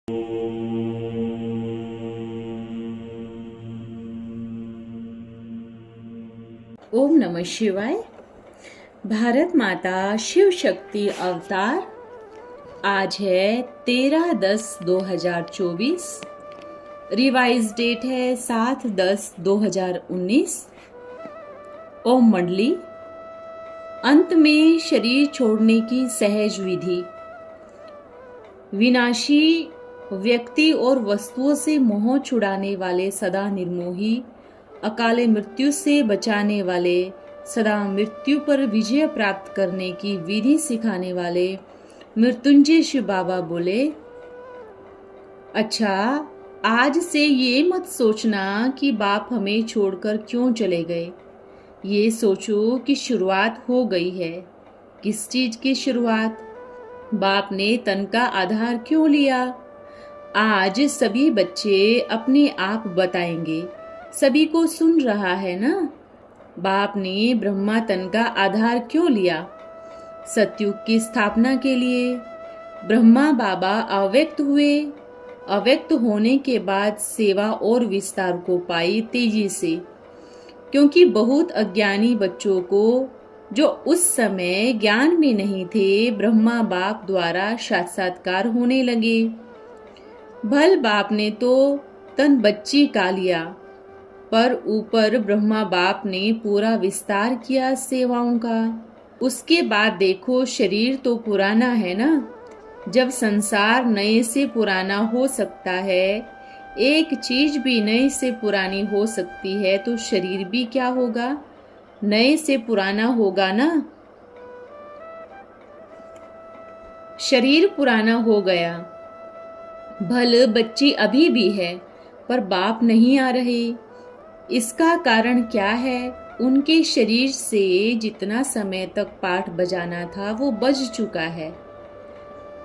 ओम नमः शिवाय। भारत माता शिव शक्ति अवतार। आज है 13/10/2024। रिवाइज डेट है 7/10/2019। ओम मंडली। अंत में शरीर छोड़ने की सहज विधि। विनाशी व्यक्ति और वस्तुओं से मोह छुड़ाने वाले सदा निर्मोही, अकाले मृत्यु से बचाने वाले, सदा मृत्यु पर विजय प्राप्त करने की विधि सिखाने वाले मृत्युंजय शिव बाबा बोले, अच्छा, आज से ये मत सोचना कि बाप हमें छोड़कर क्यों चले गए। ये सोचो कि शुरुआत हो गई है। किस चीज की शुरुआत? बाप ने तन का आधार क्यों लिया? आज सभी बच्चे अपने आप बताएंगे। सभी को सुन रहा है ना? बाप ने ब्रह्मा तन का आधार क्यों लिया? सतयुग की स्थापना के लिए। ब्रह्मा बाबा अव्यक्त हुए। अव्यक्त होने के बाद सेवा और विस्तार को पाई तेजी से, क्योंकि बहुत अज्ञानी बच्चों को, जो उस समय ज्ञान में नहीं थे, ब्रह्मा बाप द्वारा साक्षात्कार होने लगे। भल बाप ने तो तन बच्ची का लिया, पर ऊपर ब्रह्मा बाप ने पूरा विस्तार किया सेवाओं का। उसके बाद देखो, शरीर तो पुराना है ना। जब संसार नए से पुराना हो सकता है, एक चीज भी नए से पुरानी हो सकती है, तो शरीर भी क्या होगा? नए से पुराना होगा ना। शरीर पुराना हो गया। भल बच्ची अभी भी है, पर बाप नहीं आ रहे। इसका कारण क्या है? उनके शरीर से जितना समय तक पाठ बजाना था वो बज चुका है।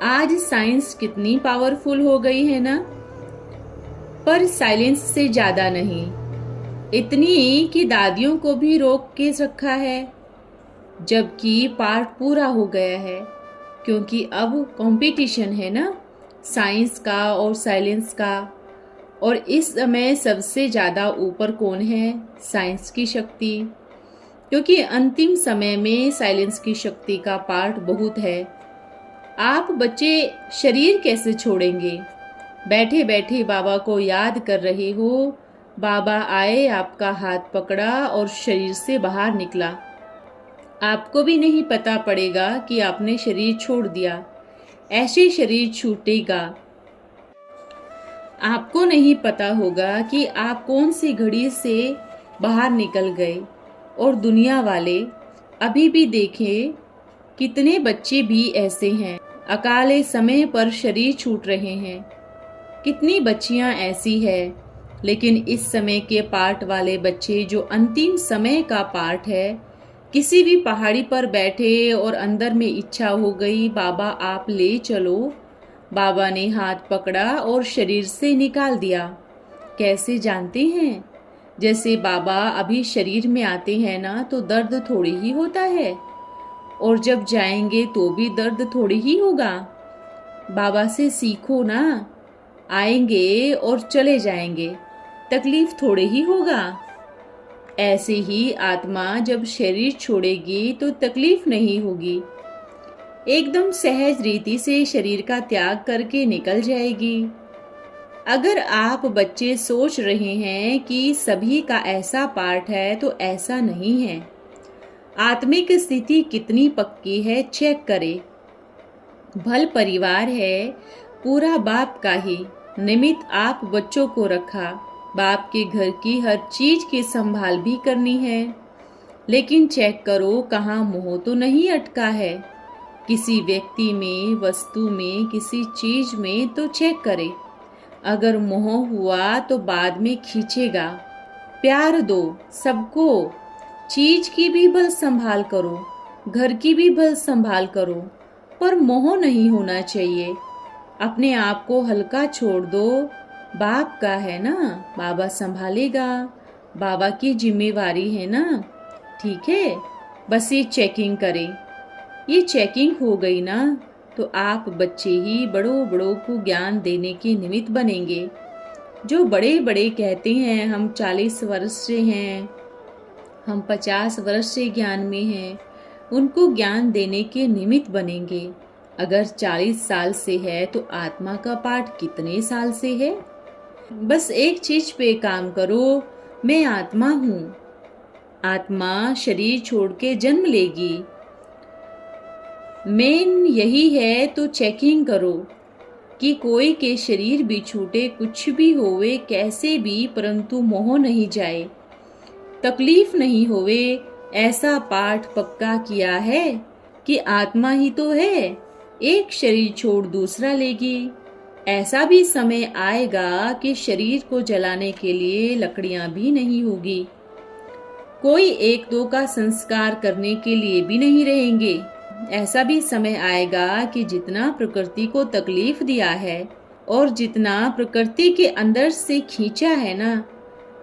आज साइंस कितनी पावरफुल हो गई है ना, पर साइलेंस से ज्यादा नहीं। इतनी कि दादियों को भी रोक के रखा है, जबकि पाठ पूरा हो गया है। क्योंकि अब कंपटीशन है ना, साइंस का और साइलेंस का। और इस समय सबसे ज्यादा ऊपर कौन है? साइंस की शक्ति। क्योंकि अंतिम समय में साइलेंस की शक्ति का पार्ट बहुत है। आप बच्चे शरीर कैसे छोड़ेंगे? बैठे बैठे बाबा को याद कर रहे हो। बाबा आए, आपका हाथ पकड़ा और शरीर से बाहर निकला। आपको भी नहीं पता पड़ेगा कि आपने शरीर छोड़ दिया। ऐसे शरीर छूटेगा। आपको नहीं पता होगा कि आप कौन सी घड़ी से बाहर निकल गए। और दुनिया वाले अभी भी देखें, कितने बच्चे भी ऐसे हैं, अकाले समय पर शरीर छूट रहे हैं। कितनी बच्चियां ऐसी हैं, लेकिन इस समय के पार्ट वाले बच्चे, जो अंतिम समय का पार्ट है, किसी भी पहाड़ी पर बैठे और अंदर में इच्छा हो गई, बाबा आप ले चलो। बाबा ने हाथ पकड़ा और शरीर से निकाल दिया। कैसे जानते हैं? जैसे बाबा अभी शरीर में आते हैं ना, तो दर्द थोड़ी ही होता है, और जब जाएंगे तो भी दर्द थोड़ी ही होगा। बाबा से सीखो ना, आएंगे और चले जाएंगे, तकलीफ थोड़ी ही होगा। ऐसे ही आत्मा जब शरीर छोड़ेगी तो तकलीफ नहीं होगी, एकदम सहज रीति से शरीर का त्याग करके निकल जाएगी। अगर आप बच्चे सोच रहे हैं कि सभी का ऐसा पार्ट है, तो ऐसा नहीं है। आत्मिक स्थिति कितनी पक्की है चेक करें। भल परिवार है, पूरा बाप का ही। निमित्त आप बच्चों को रखा। बाप के घर की हर चीज की संभाल भी करनी है, लेकिन चेक करो कहाँ मोह तो नहीं अटका है। किसी व्यक्ति में, वस्तु में, किसी चीज में तो चेक करें। अगर मोह हुआ तो बाद में खींचेगा। प्यार दो सबको। चीज की भी भल संभाल करो, घर की भी भल संभाल करो, पर मोह नहीं होना चाहिए। अपने आप को हल्का छोड़ दो। बाप का है ना, बाबा संभालेगा। बाबा की जिम्मेवारी है ना, ठीक है। बस ये चेकिंग करें। ये चेकिंग हो गई ना, तो आप बच्चे ही बड़ों बड़ों को ज्ञान देने के निमित्त बनेंगे। जो बड़े बड़े कहते हैं हम 40 वर्ष से हैं, हम 50 वर्ष से ज्ञान में हैं, उनको ज्ञान देने के निमित्त बनेंगे। अगर 40 साल से है तो आत्मा का पाठ कितने साल से है? बस एक चीज पे काम करो, मैं आत्मा हूँ। आत्मा शरीर छोड़ के जन्म लेगी। मेन यही है, तो चेकिंग करो कि कोई के शरीर भी छूटे, कुछ भी होवे कैसे भी, परंतु मोह नहीं जाए, तकलीफ नहीं होवे। ऐसा पाठ पक्का किया है कि आत्मा ही तो है, एक शरीर छोड़ दूसरा लेगी। ऐसा भी समय आएगा कि शरीर को जलाने के लिए लकड़ियां भी नहीं होगी, कोई एक दो का संस्कार करने के लिए भी नहीं रहेंगे। ऐसा भी समय आएगा कि जितना प्रकृति को तकलीफ दिया है और जितना प्रकृति के अंदर से खींचा है ना,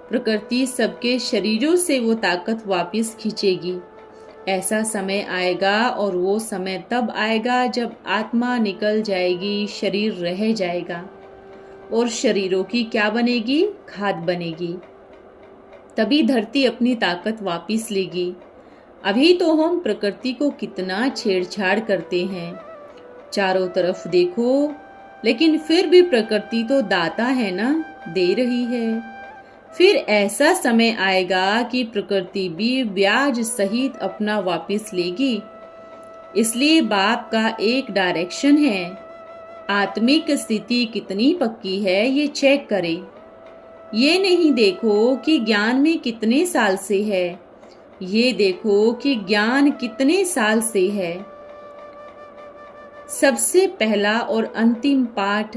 प्रकृति सबके शरीरों से वो ताकत वापस खींचेगी। ऐसा समय आएगा, और वो समय तब आएगा जब आत्मा निकल जाएगी, शरीर रह जाएगा, और शरीरों की क्या बनेगी? खाद बनेगी। तभी धरती अपनी ताकत वापस लेगी। अभी तो हम प्रकृति को कितना छेड़छाड़ करते हैं, चारों तरफ देखो, लेकिन फिर भी प्रकृति तो दाता है ना, दे रही है। फिर ऐसा समय आएगा कि प्रकृति भी ब्याज सहित अपना वापस लेगी। इसलिए बाप का एक डायरेक्शन है, आत्मिक स्थिति कितनी पक्की है ये चेक करें। ये नहीं देखो कि ज्ञान में कितने साल से है, ये देखो कि ज्ञान कितने साल से है। सबसे पहला और अंतिम पाठ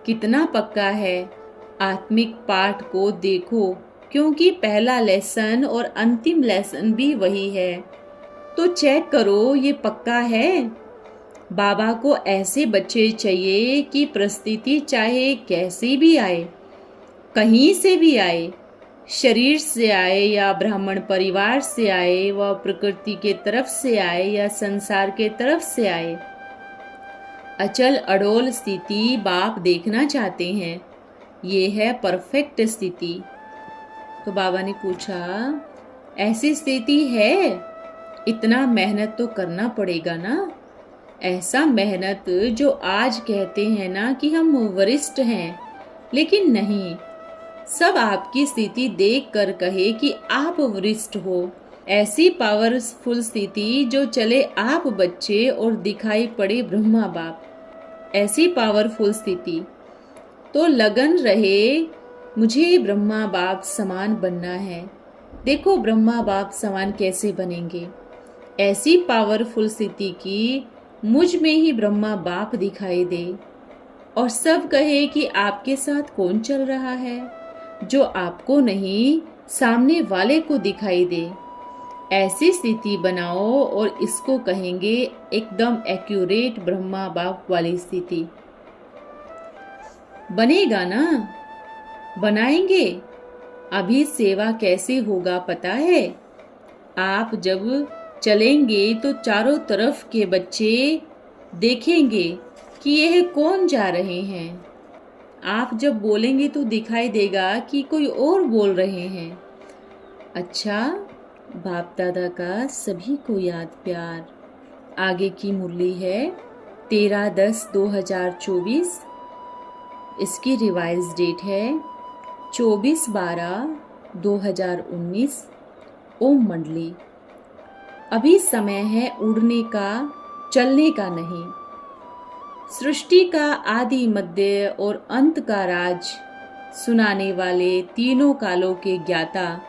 कितना पक्का है, आत्मिक पाठ को देखो, क्योंकि पहला लेसन और अंतिम लेसन भी वही है। तो चेक करो ये पक्का है। बाबा को ऐसे बच्चे चाहिए कि परिस्थिति चाहे कैसी भी आए, कहीं से भी आए, शरीर से आए या ब्राह्मण परिवार से आए, व प्रकृति के तरफ से आए या संसार के तरफ से आए, अचल अडोल स्थिति बाप देखना चाहते हैं। ये है परफेक्ट स्थिति। तो बाबा ने पूछा, ऐसी स्थिति है? इतना मेहनत तो करना पड़ेगा ना। ऐसा मेहनत जो आज कहते हैं ना कि हम वरिष्ठ हैं, लेकिन नहीं, सब आपकी स्थिति देख कर कहे कि आप वरिष्ठ हो। ऐसी पावरफुल स्थिति जो चले आप बच्चे और दिखाई पड़े ब्रह्मा बाप, ऐसी पावरफुल स्थिति। तो लगन रहे, मुझे ब्रह्मा बाप समान बनना है। देखो ब्रह्मा बाप समान कैसे बनेंगे। ऐसी पावरफुल स्थिति की मुझ में ही ब्रह्मा बाप दिखाई दे, और सब कहे कि आपके साथ कौन चल रहा है, जो आपको नहीं सामने वाले को दिखाई दे। ऐसी स्थिति बनाओ, और इसको कहेंगे एकदम एक्यूरेट ब्रह्मा बाप वाली स्थिति। बनेगा ना? बनाएंगे। अभी सेवा कैसे होगा पता है? आप जब चलेंगे तो चारों तरफ के बच्चे देखेंगे कि यह कौन जा रहे हैं। आप जब बोलेंगे तो दिखाई देगा कि कोई और बोल रहे हैं। अच्छा, बाप दादा का सभी को याद प्यार। आगे की मुरली है 13/10/2024। इसकी रिवाइज डेट है 24/12/2019। ओम मंडली। अभी समय है उड़ने का, चलने का नहीं। सृष्टि का आदि मध्य और अंत का राज सुनाने वाले तीनों कालों के ज्ञाता,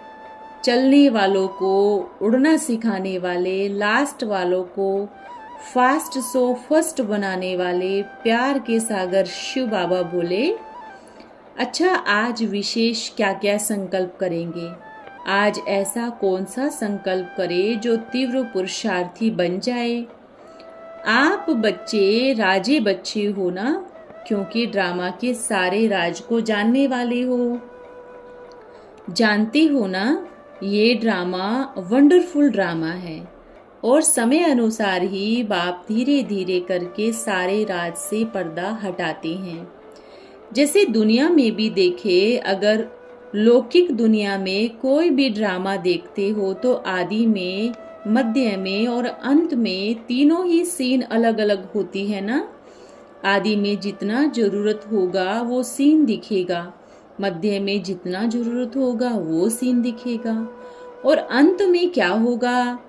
चलने वालों को उड़ना सिखाने वाले, लास्ट वालों को फास्ट सो फर्स्ट बनाने वाले प्यार के सागर शिव बाबा बोले, अच्छा आज विशेष क्या क्या संकल्प करेंगे। आज ऐसा कौन सा संकल्प करे जो तीव्र पुरुषार्थी बन जाए। आप बच्चे राजे बच्चे हो ना, क्योंकि ड्रामा के सारे राज को जानने वाले हो। जानते हो ना, ये ड्रामा वंडरफुल ड्रामा है और समय अनुसार ही बाप धीरे धीरे करके सारे राज से पर्दा हटाते हैं। जैसे दुनिया में भी देखे, अगर लौकिक दुनिया में कोई भी ड्रामा देखते हो तो आदि में, मध्य में और अंत में तीनों ही सीन अलग अलग होती है ना। आदि में जितना जरूरत होगा वो सीन दिखेगा, मध्य में जितना जरूरत होगा वो सीन दिखेगा, और अंत में क्या होगा,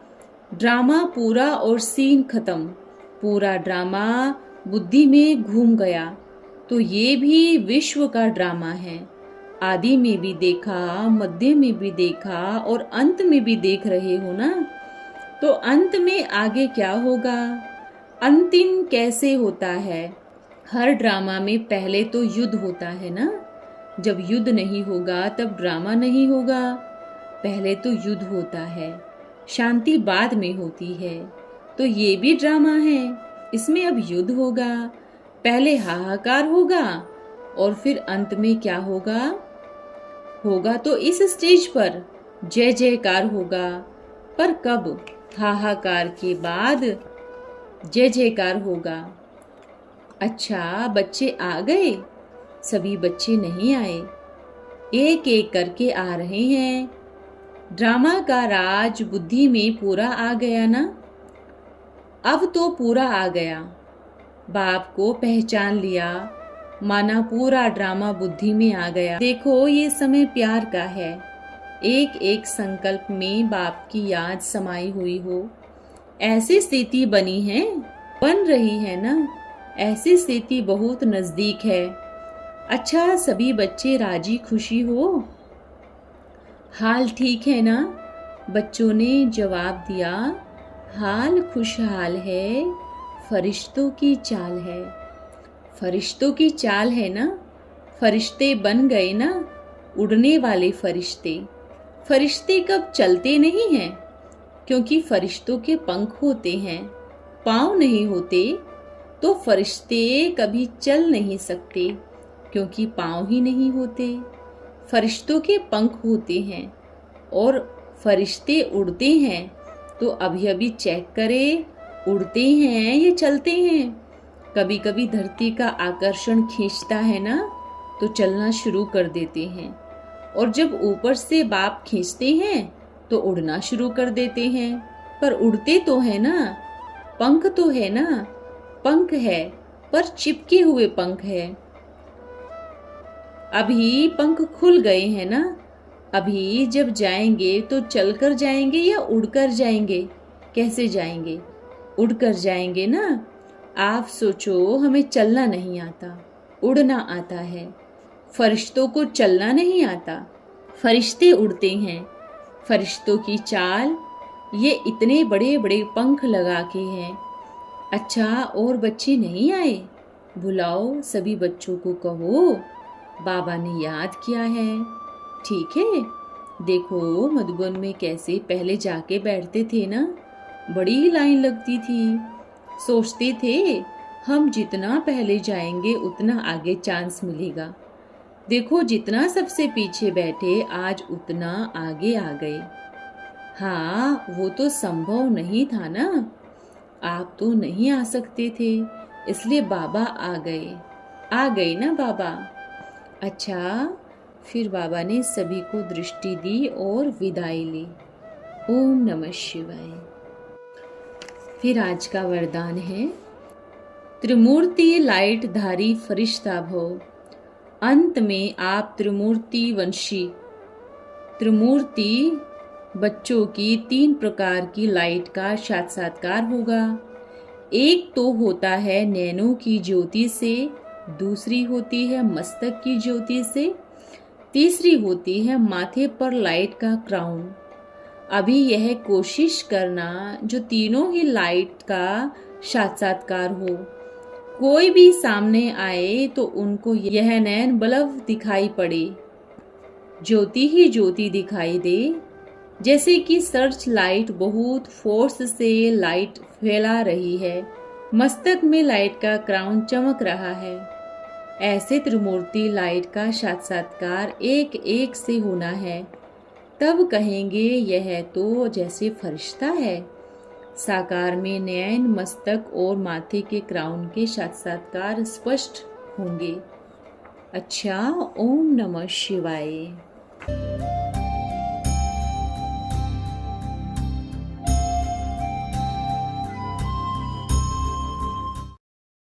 ड्रामा पूरा और सीन खत्म। पूरा ड्रामा बुद्धि में घूम गया। तो ये भी विश्व का ड्रामा है। आदि में भी देखा, मध्य में भी देखा और अंत में भी देख रहे हो ना। तो अंत में आगे क्या होगा, अंतिम कैसे होता है। हर ड्रामा में पहले तो युद्ध होता है ना। जब युद्ध नहीं होगा तब ड्रामा नहीं होगा। पहले तो युद्ध होता है, शांति बाद में होती है। तो ये भी ड्रामा है, इसमें अब युद्ध होगा। पहले हाहाकार होगा और फिर अंत में क्या होगा, होगा तो इस स्टेज पर जय जयकार होगा। पर कब, हाहाकार के बाद जय जयकार होगा। अच्छा, बच्चे आ गए? सभी बच्चे नहीं आए, एक एक करके आ रहे हैं। ड्रामा का राज बुद्धि में पूरा आ गया ना। अब तो पूरा आ गया, बाप को पहचान लिया, माना पूरा ड्रामा बुद्धि में आ गया। देखो, ये समय प्यार का है। एक एक संकल्प में बाप की याद समाई हुई हो। ऐसी स्थिति बनी है, बन रही है ना। ऐसी स्थिति बहुत नजदीक है। अच्छा, सभी बच्चे राजी खुशी हो? हाल ठीक है ना? बच्चों ने जवाब दिया, हाल खुशहाल है, फरिश्तों की चाल है। फरिश्तों की चाल है ना। फरिश्ते बन गए ना, उड़ने वाले फरिश्ते। फरिश्ते कब चलते नहीं हैं, क्योंकि फरिश्तों के पंख होते हैं, पाँव नहीं होते। तो फरिश्ते कभी चल नहीं सकते, क्योंकि पाँव ही नहीं होते। फरिश्तों के पंख होते हैं और फरिश्ते उड़ते हैं। तो अभी अभी चेक करें, उड़ते हैं या चलते हैं। कभी कभी धरती का आकर्षण खींचता है ना, तो चलना शुरू कर देते हैं। और जब ऊपर से बाप खींचते हैं तो उड़ना शुरू कर देते हैं। पर उड़ते तो है ना, पंख तो है ना। पंख है पर चिपके हुए पंख है। अभी पंख खुल गए हैं ना। अभी जब जाएंगे तो चलकर जाएंगे या उड़कर जाएंगे? कैसे जाएंगे? उड़कर जाएंगे ना। आप सोचो, हमें चलना नहीं आता, उड़ना आता है। फरिश्तों को चलना नहीं आता, फरिश्ते उड़ते हैं। फरिश्तों की चाल, ये इतने बड़े बड़े पंख लगा के हैं। अच्छा, और बच्चे नहीं आए? बुलाओ, सभी बच्चों को कहो बाबा ने याद किया है। ठीक है, देखो मधुबन में कैसे पहले जाके बैठते थे ना, बड़ी लाइन लगती थी। सोचते थे हम जितना पहले जाएंगे उतना आगे चांस मिलेगा। देखो, जितना सबसे पीछे बैठे आज उतना आगे आ गए। हाँ, वो तो संभव नहीं था ना। आप तो नहीं आ सकते थे, इसलिए बाबा आ गए ना बाबा। अच्छा, फिर बाबा ने सभी को दृष्टि दी और विदाई ली। ओम नमः शिवाय। फिर आज का वरदान है, त्रिमूर्ति लाइट धारी फरिश्ता भव। अंत में आप त्रिमूर्ति वंशी। त्रिमूर्ति बच्चों की 3 प्रकार की लाइट का साक्षात्कार होगा। एक तो होता है नैनों की ज्योति से, दूसरी होती है मस्तक की ज्योति से, तीसरी होती है माथे पर लाइट का क्राउन। अभी यह कोशिश करना जो तीनों ही लाइट का साक्षात्कार हो। कोई भी सामने आए तो उनको यह नैन बल्ब दिखाई पड़े, ज्योति ही ज्योति दिखाई दे। जैसे कि सर्च लाइट बहुत फोर्स से लाइट फैला रही है, मस्तक में लाइट का क्राउन चमक रहा है। ऐसे त्रिमूर्ति लाइट का साक्षात्कार एक एक से होना है। तब कहेंगे यह तो जैसे फरिश्ता है, साकार में नयन, मस्तक और माथे के क्राउन के साक्षात्कार स्पष्ट होंगे। अच्छा, ओम नमः शिवाय।